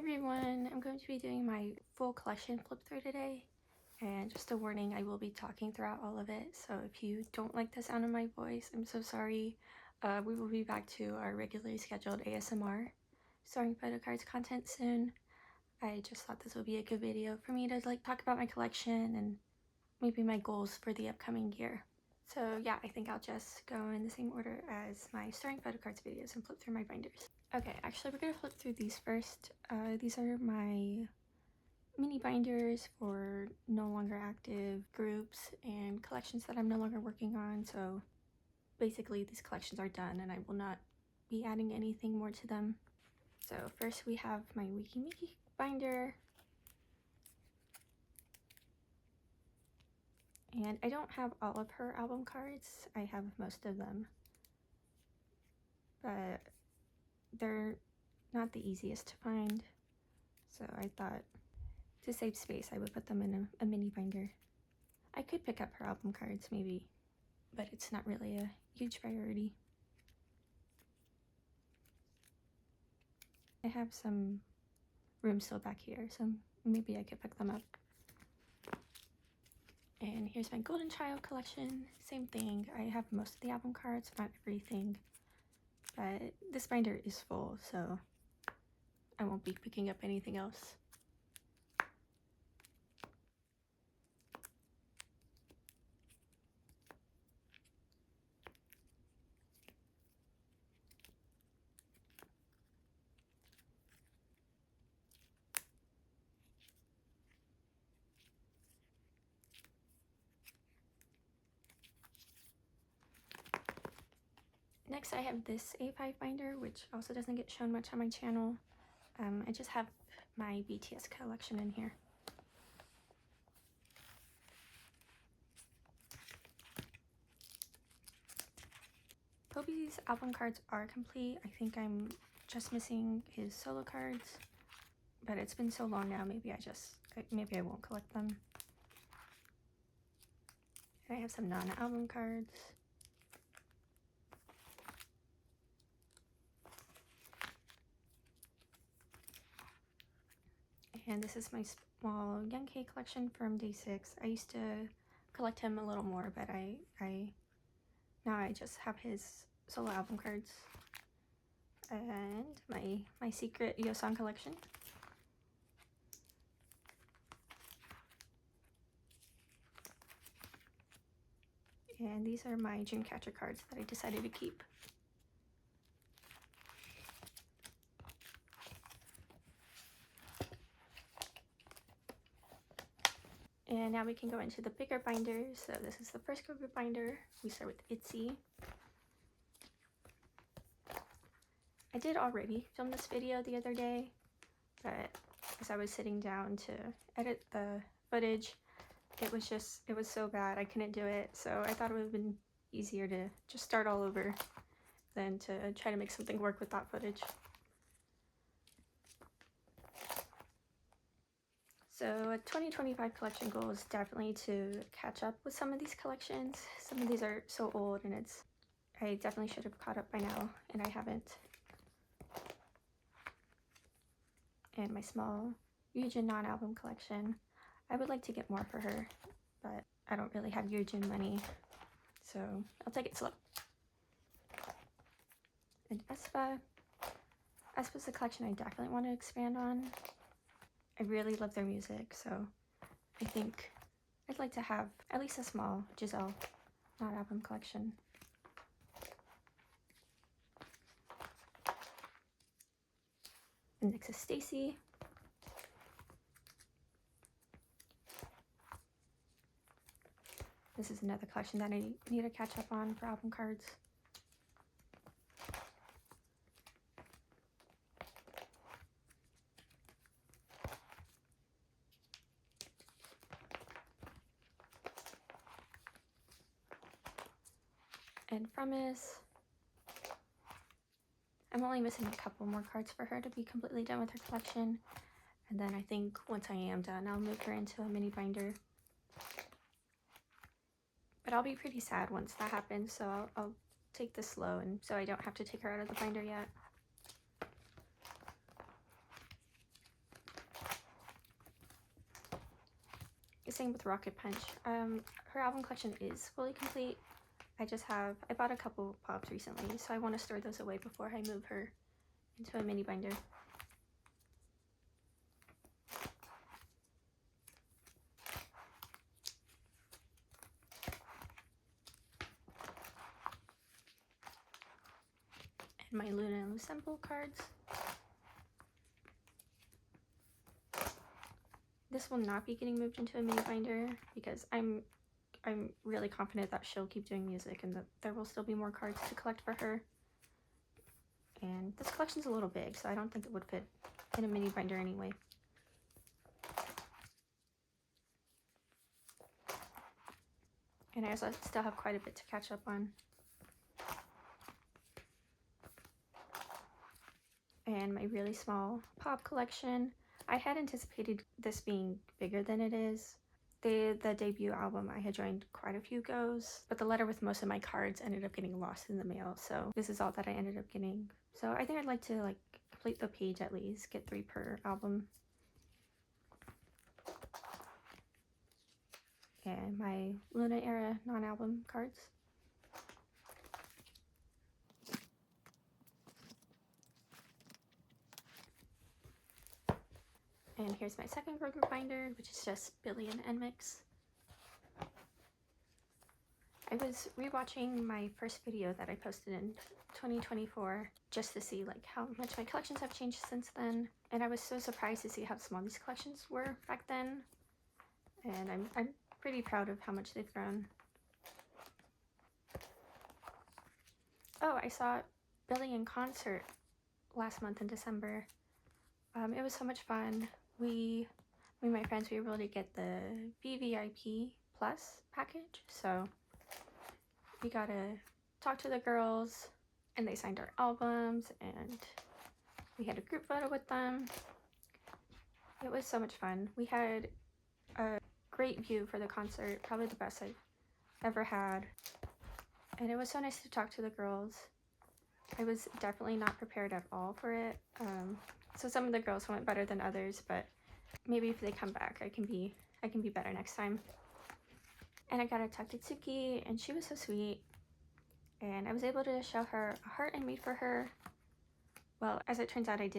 everyone, I'm going to be doing my full collection flip through today, and just a warning, I will be talking throughout all of it, so if you don't like the sound of my voice, I'm so sorry. We will be back to our regularly scheduled ASMR starring photocards content soon. I just thought this would be a good video for me to talk about my collection and maybe my goals for the upcoming year. So yeah, I think I'll just go in the same order as my starring photocards videos and flip through my binders. Okay, actually we're gonna flip through these first. These are my mini binders for no longer active groups and collections that I'm no longer working on. So basically these collections are done and I will not be adding anything more to them. So first we have my weki binder. And I don't have all of her album cards. I have most of them. But they're not the easiest to find. So I thought to save space I would put them in a mini binder. I could pick up her album cards maybe, but it's not really a huge priority. I have some room still back here, so maybe I could pick them up. And here's my Golden Child collection. Same thing. I have most of the album cards, not everything. But this binder is full, so I won't be picking up anything else. Next I have this A5 binder, which also doesn't get shown much on my channel. I just have my BTS collection in here. Kobe's album cards are complete. I think I'm just missing his solo cards, but it's been so long now, maybe I won't collect them. And I have some non-album cards. And this is my small Yankee collection from day 6. I used to collect him a little more, but now I just have his solo album cards. And my secret Yeosang collection. And these are my dreamcatcher cards that I decided to keep. And now we can go into the bigger binders. So this is the first Kobe binder. We start with Itzy. I did already film this video the other day, but as I was sitting down to edit the footage, it was so bad I couldn't do it. So I thought it would have been easier to just start all over than to try to make something work with that footage. So a 2025 collection goal is definitely to catch up with some of these collections. Some of these are so old and I definitely should have caught up by now, and I haven't. And my small Yujin non-album collection. I would like to get more for her, but I don't really have Yujin money, so I'll take it slow. And aespa. aespa's a collection I definitely want to expand on. I really love their music, so I think I'd like to have at least a small Giselle non-album collection. And next is Stayc. This is another collection that I need to catch up on for album cards. And fromis. I'm only missing a couple more cards for her to be completely done with her collection. And then I think once I am done, I'll move her into a mini binder. But I'll be pretty sad once that happens, so I'll take this slow, and so I don't have to take her out of the binder yet. Same with Rocket Punch. Her album collection is fully complete. I bought a couple pops recently, so I want to store those away before I move her into a mini binder. And my Loona and loossemble cards. This will not be getting moved into a mini binder because I'm really confident that she'll keep doing music and that there will still be more cards to collect for her. And this collection's a little big, so I don't think it would fit in a mini binder anyway. And I also still have quite a bit to catch up on. And my really small pop collection. I had anticipated this being bigger than it is. The debut album, I had joined quite a few goes, but the letter with most of my cards ended up getting lost in the mail, so this is all that I ended up getting. So I think I'd like to complete the page at least, get 3 per album. And my Loona era non-album cards. And here's my second girl group binder, which is just Billlie and nmixx. I was rewatching my first video that I posted in 2024 just to see how much my collections have changed since then, and I was so surprised to see how small these collections were back then, and I'm pretty proud of how much they've grown. Oh, I saw Billlie in concert last month in December. It was so much fun. Me and my friends, we were able to get the VVIP Plus package, so we got to talk to the girls, and they signed our albums, and we had a group photo with them. It was so much fun. We had a great view for the concert, probably the best I've ever had, and it was so nice to talk to the girls. I was definitely not prepared at all for it, so some of the girls went better than others, but maybe if they come back, I can be better next time. And I got to talk to Tsuki, and she was so sweet, and I was able to show her a heart I made for her. Well, as it turns out, I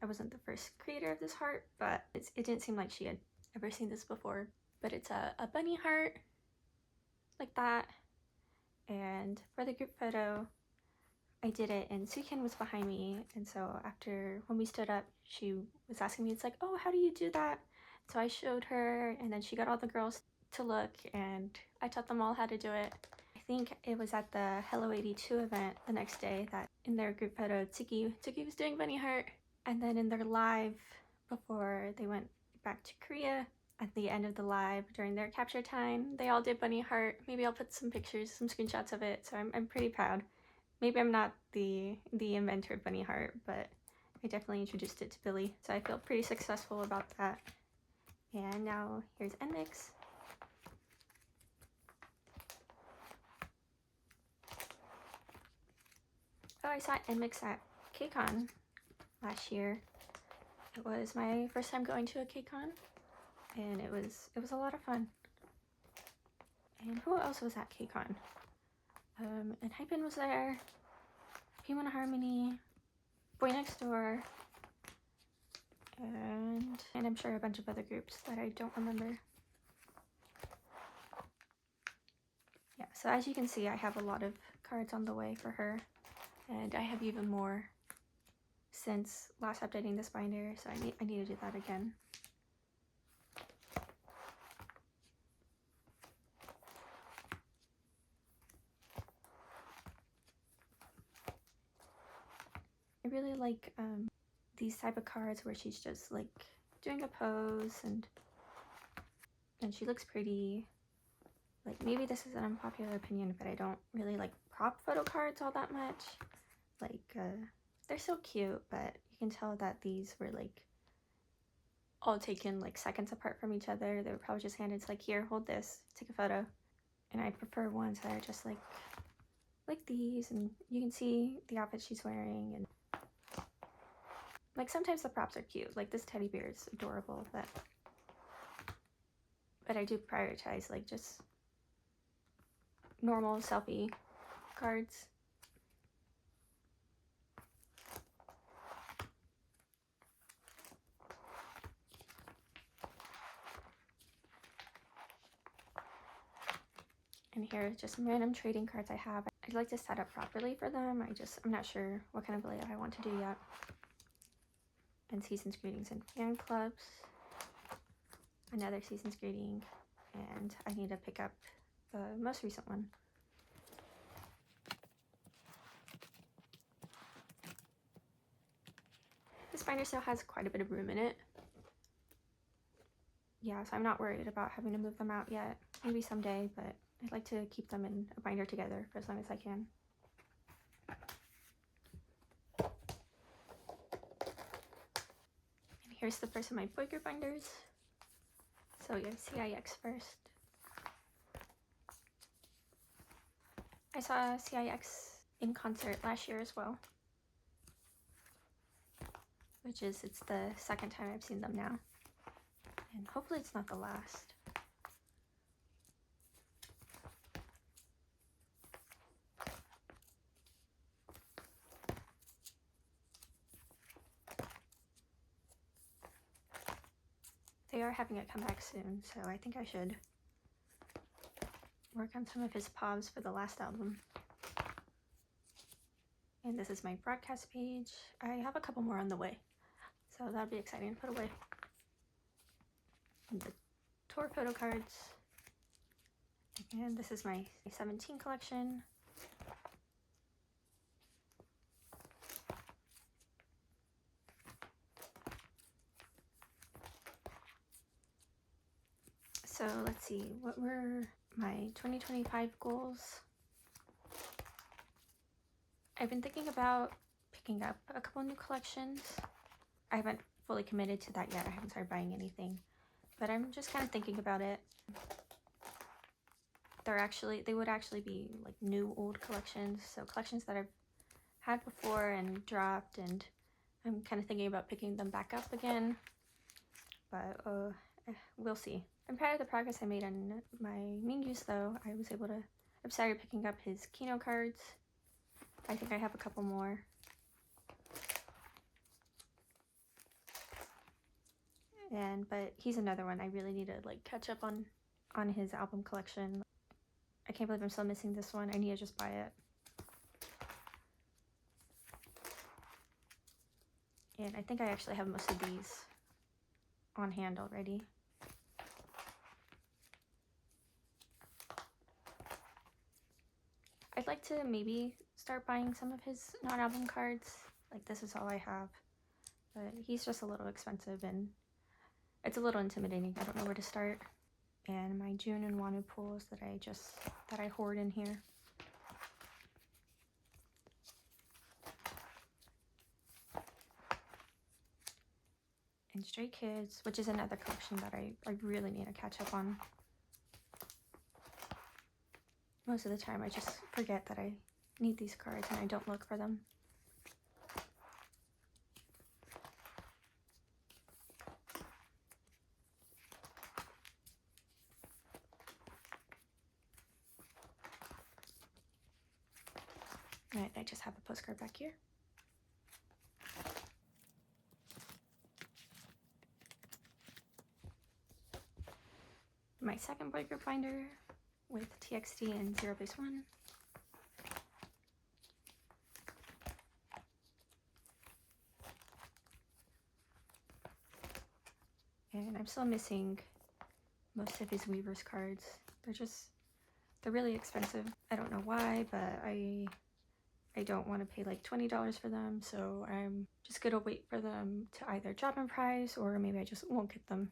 wasn't the first creator of this heart, but it didn't seem like she had ever seen this before. But it's a bunny heart, like that, and for the group photo, I did it, and Sukin was behind me, and so when we stood up, she was asking me, it's like, oh, how do you do that? So I showed her, and then she got all the girls to look, and I taught them all how to do it. I think it was at the Hello 82 event the next day that in their group photo, Tsuki was doing bunny heart, and then in their live before they went back to Korea, at the end of the live during their capture time, they all did bunny heart. Maybe I'll put some pictures, some screenshots of it, so I'm pretty proud. Maybe I'm not the inventor of bunny heart, but I definitely introduced it to Billlie, so I feel pretty successful about that. And now here's nmixx. Oh, I saw nmixx at KCON last year. It was my first time going to a KCON, and it was a lot of fun. And who else was at KCON? Enhypen was there, P1 Harmony, boynextdoor, and I'm sure a bunch of other groups that I don't remember. Yeah, so as you can see, I have a lot of cards on the way for her, and I have even more since last updating this binder, so I need to do that again. I really like these type of cards where she's just doing a pose and she looks pretty. Maybe this is an unpopular opinion, but I don't really like prop photo cards all that much. They're so cute, but you can tell that these were all taken seconds apart from each other. They were probably just handed, it's here, hold this, take a photo. And I prefer ones that are just like these, and you can see the outfit she's wearing, and sometimes the props are cute. This teddy bear is adorable, but but I do prioritize like just normal selfie cards. And here are just some random trading cards I have. I'd like to set up properly for them. I'm not sure what kind of layout I want to do yet. And season's greetings and fan clubs. Another season's greeting. And I need to pick up the most recent one. This binder still has quite a bit of room in it. Yeah, so I'm not worried about having to move them out yet. Maybe someday, but I'd like to keep them in a binder together for as long as I can. And here's the first of my boy group binders. So we have CIX first. I saw CIX in concert last year as well. It's the second time I've seen them now. And hopefully it's not the last. They are having it come back soon, so I think I should work on some of his povs for the last album. And this is my broadcast page. I have a couple more on the way, so that'll be exciting to put away. And the tour photo cards. And this is my 17 collection. So let's see, what were my 2025 goals? I've been thinking about picking up a couple new collections. I haven't fully committed to that yet. I haven't started buying anything, but I'm just kind of thinking about it. They would actually be like new old collections, so collections that I've had before and dropped, and I'm kind of thinking about picking them back up again, but we'll see. I'm proud of the progress I made on my męki though. I've started picking up his Kino cards. I think I have a couple more. But he's another one I really need to like catch up on his album collection. I can't believe I'm still missing this one. I need to just buy it. And I think I actually have most of these on hand already. I'd like to maybe start buying some of his non-album cards. Like, this is all I have. But he's just a little expensive and it's a little intimidating. I don't know where to start. And my June and Wanu pools that I hoard in here. And Stray Kids, which is another collection that I really need to catch up on. Most of the time I just forget that I need these cards and I don't look for them. Alright, I just have a postcard back here. My second boy group binder with TXT and 0 base 1. And I'm still missing most of his Weavers cards. They're really expensive. I don't know why, but I don't want to pay like $20 for them, so I'm just gonna wait for them to either drop in price or maybe I just won't get them.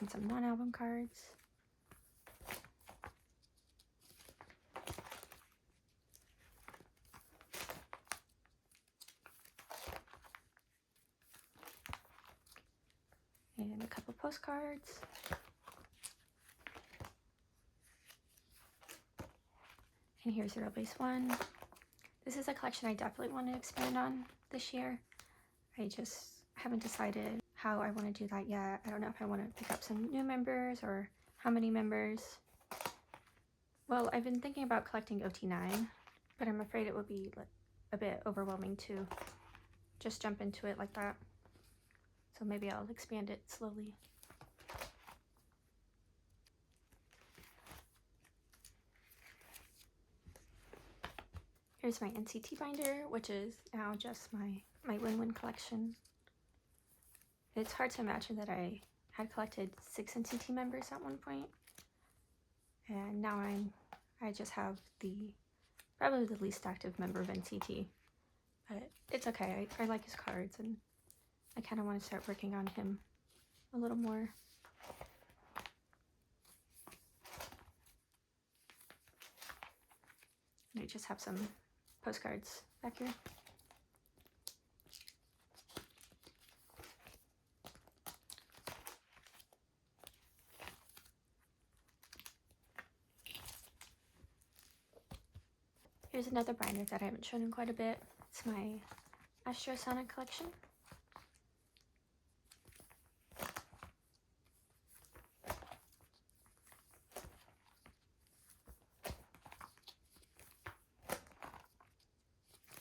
And some non-album cards. And a couple postcards. And here's 0 base 1. This is a collection I definitely want to expand on this year. I haven't decided how I want to do that yet. I don't know if I want to pick up some new members or how many members. Well, I've been thinking about collecting OT9, but I'm afraid it would be like a bit overwhelming to just jump into it like that. So maybe I'll expand it slowly. Here's my NCT binder, which is now just my win-win collection. It's hard to imagine that I had collected 6 NCT members at one point, and now I just have probably the least active member of NCT, but it's okay. I like his cards, and I kind of want to start working on him a little more. And I just have some postcards back here. Here's another binder that I haven't shown in quite a bit. It's my Astro collection.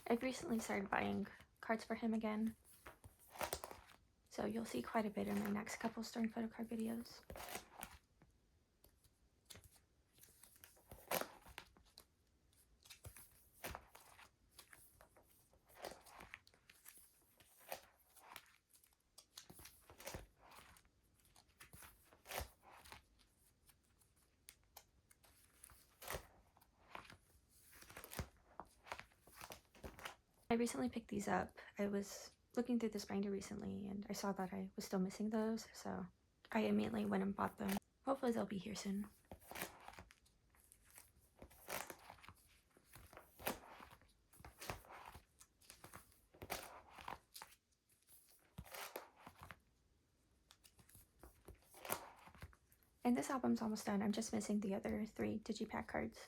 I've recently started buying cards for him again, so you'll see quite a bit in my next couple Stern photocard videos. I recently picked these up. I was looking through this binder recently and I saw that I was still missing those, so I immediately went and bought them. Hopefully they'll be here soon. And this album's almost done. I'm just missing the other 3 digipack cards.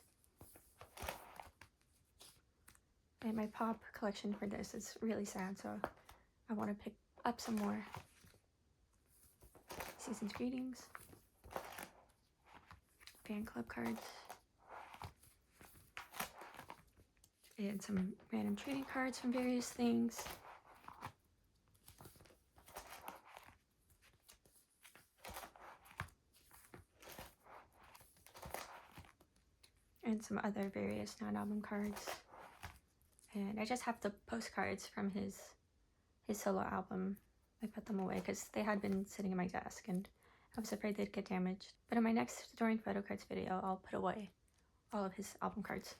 And my pop collection for this is really sad, so I want to pick up some more. Season's Greetings. Fan club cards. And some random trading cards from various things. And some other various non-album cards. And I just have the postcards from his solo album. I put them away because they had been sitting in my desk and I was afraid they'd get damaged. But in my next Storing Photo Cards video, I'll put away all of his album cards.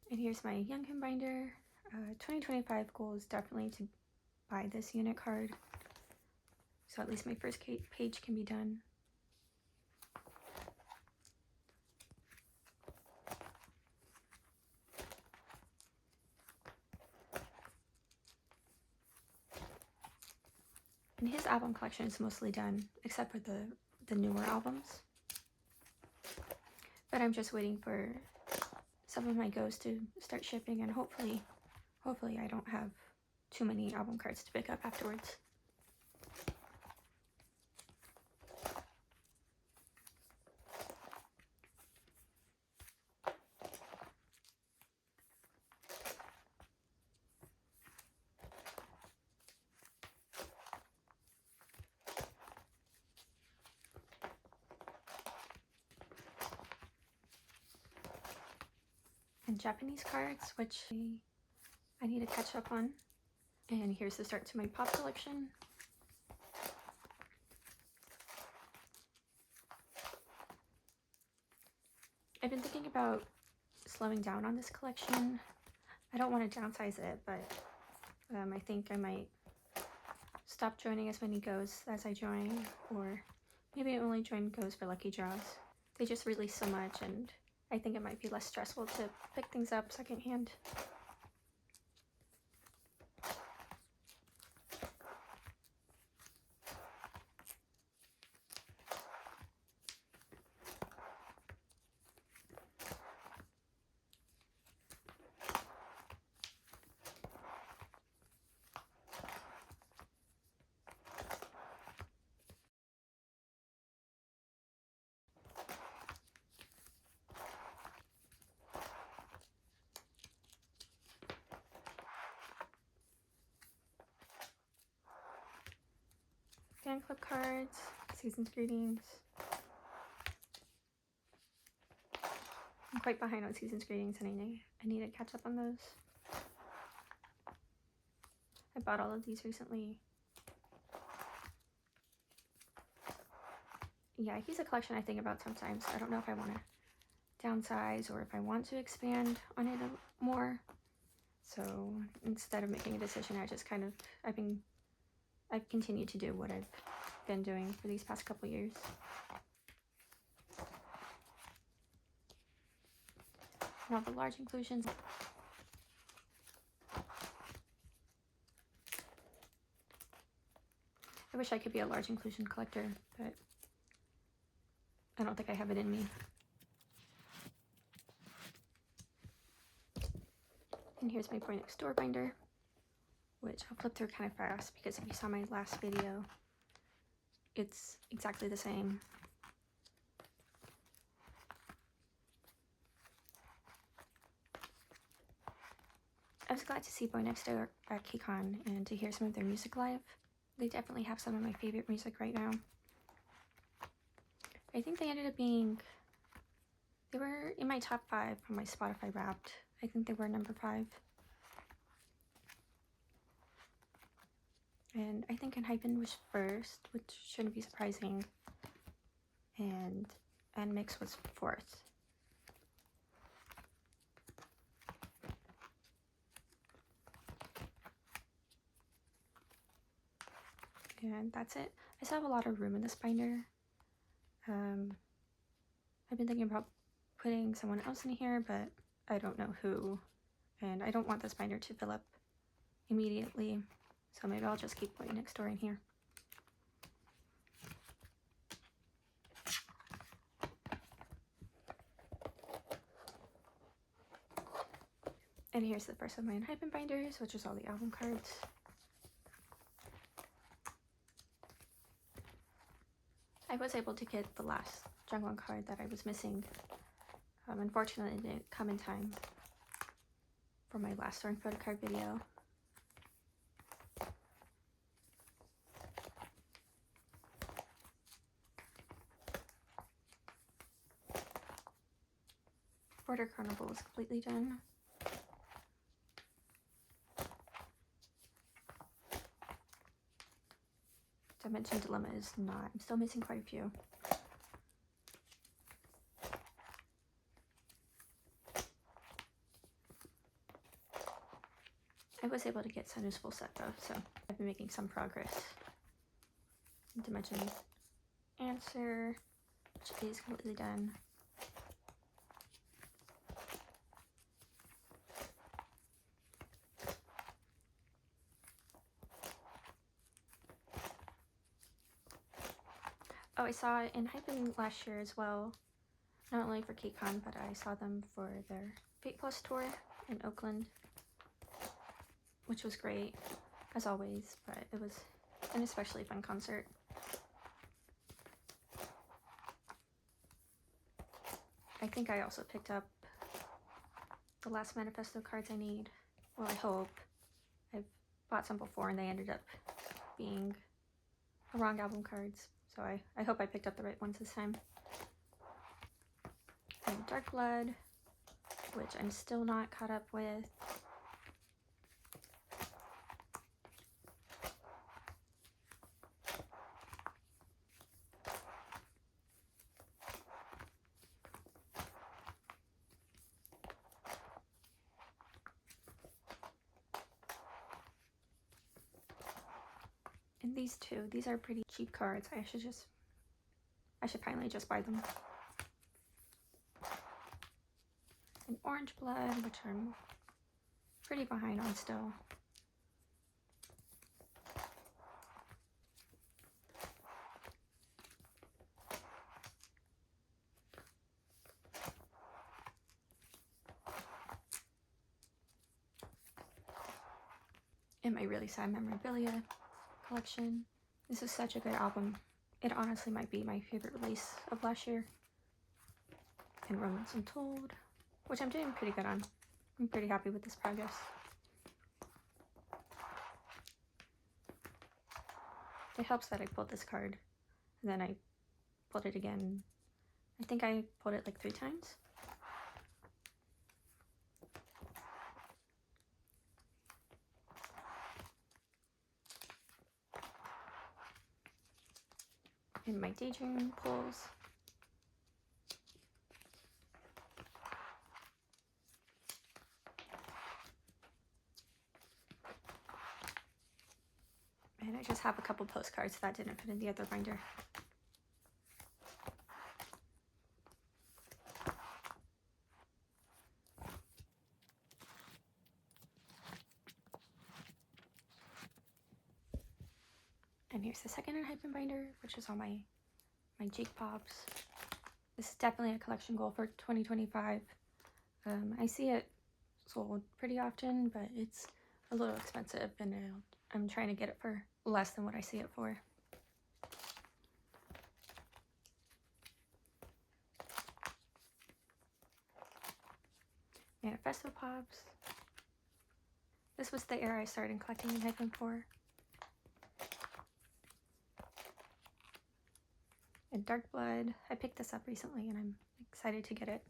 And here's my enhypen binder. 2025 goal is definitely to buy this unit card, so at least my first page can be done. And his album collection is mostly done, except for the newer albums. But I'm just waiting for some of my goes to start shipping, and hopefully I don't have too many album cards to pick up afterwards. And Japanese cards, which I need to catch up on. And here's the start to my pop collection. I've been thinking about slowing down on this collection. I don't want to downsize it, but I think I might stop joining as many goes as I join, or maybe only join goes for lucky draws. They just release so much, and I think it might be less stressful to pick things up secondhand. fan clip cards, season's greetings. I'm quite behind on season's greetings and I need to catch up on those. I bought all of these recently. Yeah, he's a collection I think about sometimes. I don't know if I want to downsize or if I want to expand on it more. So instead of making a decision, I just kind of, I've continued to do what I've been doing for these past couple years. And all the large inclusions. I wish I could be a large inclusion collector, but I don't think I have it in me. And here's my boynextdoor binder, which I'll flip through kind of fast because if you saw my last video, it's exactly the same. I was glad to see boynextdoor at KCON and to hear some of their music live. They definitely have some of my favorite music right now. I think they ended up being, they were in my top 5 on my Spotify Wrapped. I think they were number 5. And I think enhypen was first, which shouldn't be surprising. And nmixx was 4th. And that's it. I still have a lot of room in this binder. I've been thinking about putting someone else in here, but I don't know who. And I don't want this binder to fill up immediately. So maybe I'll just keep boynextdoor in here. And here's the first of my enhypen binders, which is all the album cards. I was able to get the last Jungwon card that I was missing. Unfortunately, it didn't come in time for my last storing photocard video. Border Carnival is completely done. Dimension Dilemma is not. I'm still missing quite a few. I was able to get Senu's full set though, so I've been making some progress. Dimension Answer, which is completely done. Oh, I saw enhypen last year as well, not only for KCON, but I saw them for their Fate Plus tour in Oakland, which was great, as always, but it was an especially fun concert. I think I also picked up the last manifesto cards I need. Well, I hope. I've bought some before and they ended up being the wrong album cards. So I hope I picked up the right ones this time. And Dark Blood, which I'm still not caught up with. And these two, these are pretty cheap cards. I should finally just buy them. And Orange Blood, which I'm pretty behind on still. And my really sad memorabilia collection. This is such a good album. It honestly might be my favorite release of last year. And Romance Untold, which I'm doing pretty good on. I'm pretty happy with this progress. It helps that I pulled this card and then I pulled it again. I think I pulled it like 3 times. In my daydream pulls. And I just have a couple postcards that didn't fit in the other binder. And here's the second enhypen binder, which is all my kpops. This is definitely a collection goal for 2025. I see it sold pretty often, but it's a little expensive, and I'm trying to get it for less than what I see it for. Manifesto pops. This was the era I started collecting enhypen for. And Dark Blood. I picked this up recently and I'm excited to get it.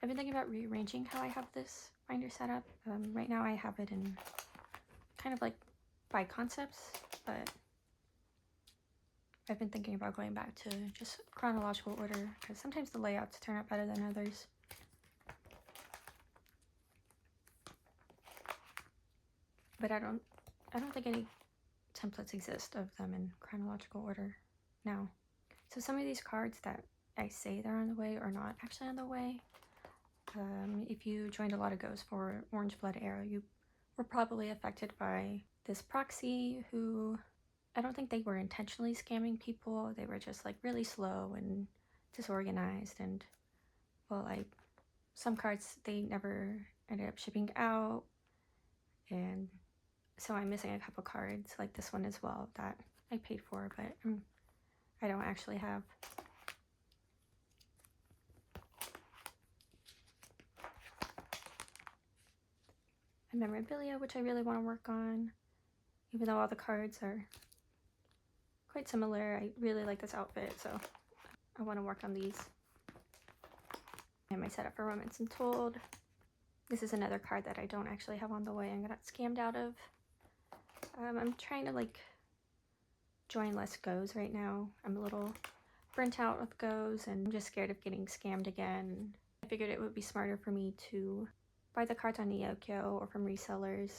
I've been thinking about rearranging how I have this binder set up. Right now I have it in kind of like by concepts, but I've been thinking about going back to just chronological order because sometimes the layouts turn out better than others. But I don't think any templates exist of them in chronological order now. So some of these cards that I say they're on the way are not actually on the way. If you joined a lot of goes for Orange Blood era, you were probably affected by this proxy who, I don't think they were intentionally scamming people. They were just like really slow and disorganized, and well, some cards they never ended up shipping out, and so I'm missing a couple cards like this one as well that I paid for, but I don't actually have. A memorabilia, which I really want to work on, even though all the cards are quite similar. I really like this outfit, so I want to work on these. And my setup for Romance Untold. This is another card that I don't actually have on the way and got scammed out of. I'm trying to like join less goes right now. I'm a little burnt out with goes and I'm just scared of getting scammed again. I figured it would be smarter for me to buy the cards on Neokyo or from resellers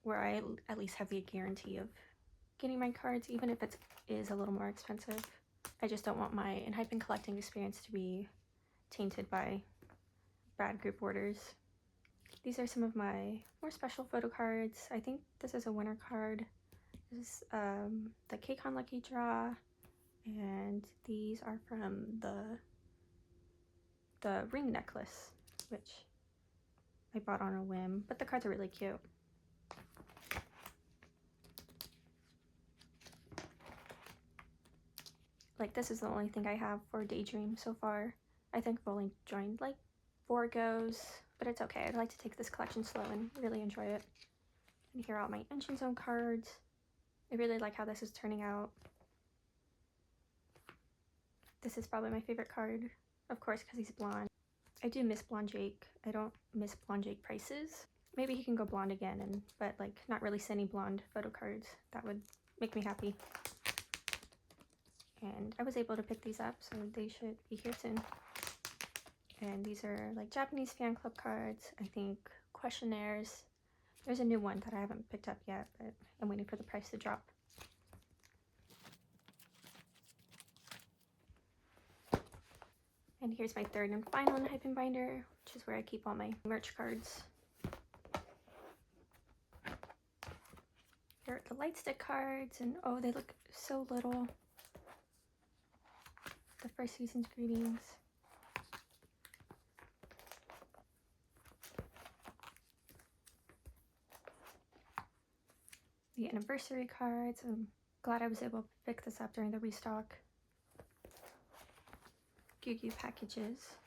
where I at least have the guarantee of getting my cards, even if it is a little more expensive. I just don't want my enhypen collecting experience to be tainted by bad group orders. These are some of my more special photo cards. I think this is a winner card. This is the KCON Lucky Draw, and these are from the ring necklace, which I bought on a whim, but the cards are really cute. Like, this is the only thing I have for Daydream so far. I think I've only joined like 4 goes, but it's okay. I'd like to take this collection slow and really enjoy it. And here are all my Engine Zone cards. I really like how this is turning out. This is probably my favorite card, of course, because he's blonde. I do miss Blonde Jake. I don't miss Blonde Jake prices. Maybe he can go blonde again, but like not really any blonde photo cards. That would make me happy. And I was able to pick these up, so they should be here soon. And these are like Japanese fan club cards, I think questionnaires. There's a new one that I haven't picked up yet, but I'm waiting for the price to drop. And here's my third and final enhypen binder, which is where I keep all my merch cards. Here are the light stick cards, and oh, they look so little. The first season's greetings. The anniversary cards. I'm glad I was able to pick this up during the restock. Gyu packages.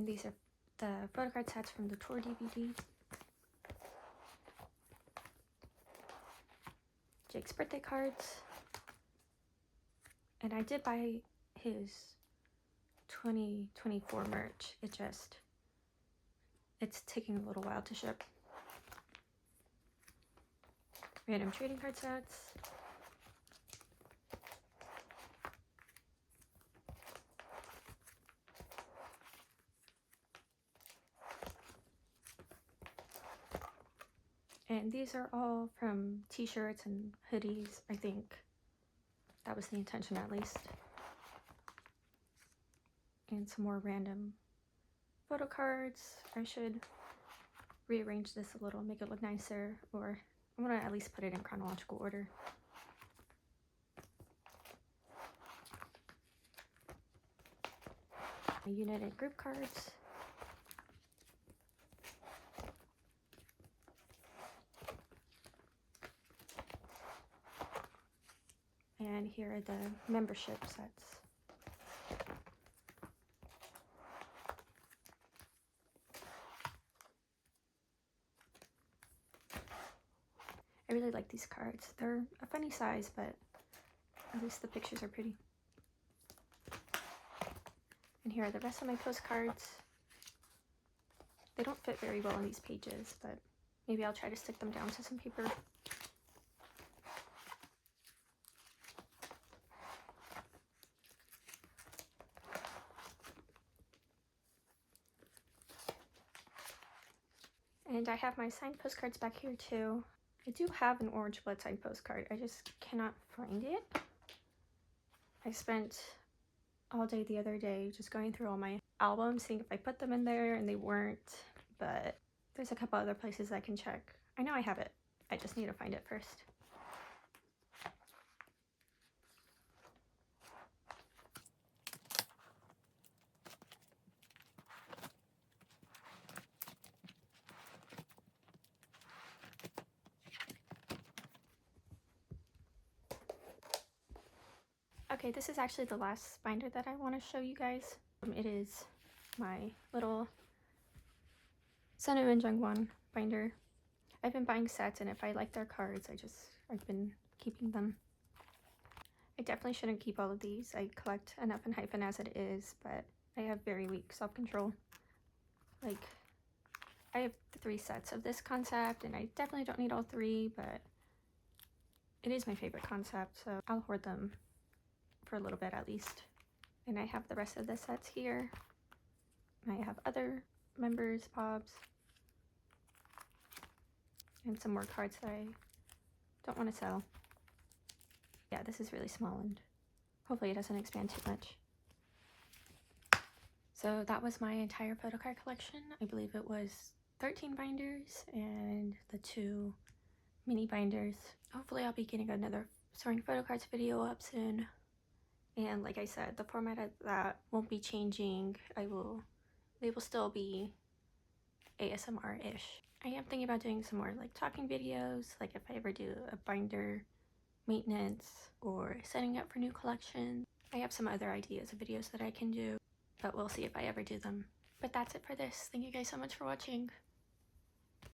And these are the photocard sets from the tour DVD. Jake's birthday cards. And I did buy his 2024 merch. It's taking a little while to ship. Random trading card sets. And these are all from t-shirts and hoodies, I think. That was the intention, at least. And some more random photo cards. I should rearrange this a little, make it look nicer, or I'm gonna at least put it in chronological order. United group cards. And here are the membership sets. I really like these cards. They're a funny size, but at least the pictures are pretty. And here are the rest of my postcards. They don't fit very well on these pages, but maybe I'll try to stick them down to some paper. And I have my signed postcards back here too. I do have an orange blood signed postcard. I just cannot find it. I spent all day the other day just going through all my albums, seeing if I put them in there, and they weren't. But there's a couple other places I can check. I know I have it. I just need to find it first. Okay, this is actually the last binder that I want to show you guys. It is my little Sun Jung binder. I've been buying sets, and if I like their cards, I've been keeping them. I definitely shouldn't keep all of these. I collect enough enhypen as it is, but I have very weak self-control. Like, I have 3 sets of this concept, and I definitely don't need all 3, but it is my favorite concept, so I'll hoard them for a little bit at least. And I have the rest of the sets here. I have other members, Bobs, and some more cards that I don't want to sell. Yeah, this is really small, and hopefully it doesn't expand too much. So that was my entire photocard collection. I believe it was 13 binders and the 2 mini binders. Hopefully I'll be getting another sorting photocards video up soon. And like I said, the format of that won't be changing. They will still be ASMR-ish. I am thinking about doing some more like talking videos, like if I ever do a binder maintenance or setting up for new collections. I have some other ideas of videos that I can do, but we'll see if I ever do them. But that's it for this. Thank you guys so much for watching.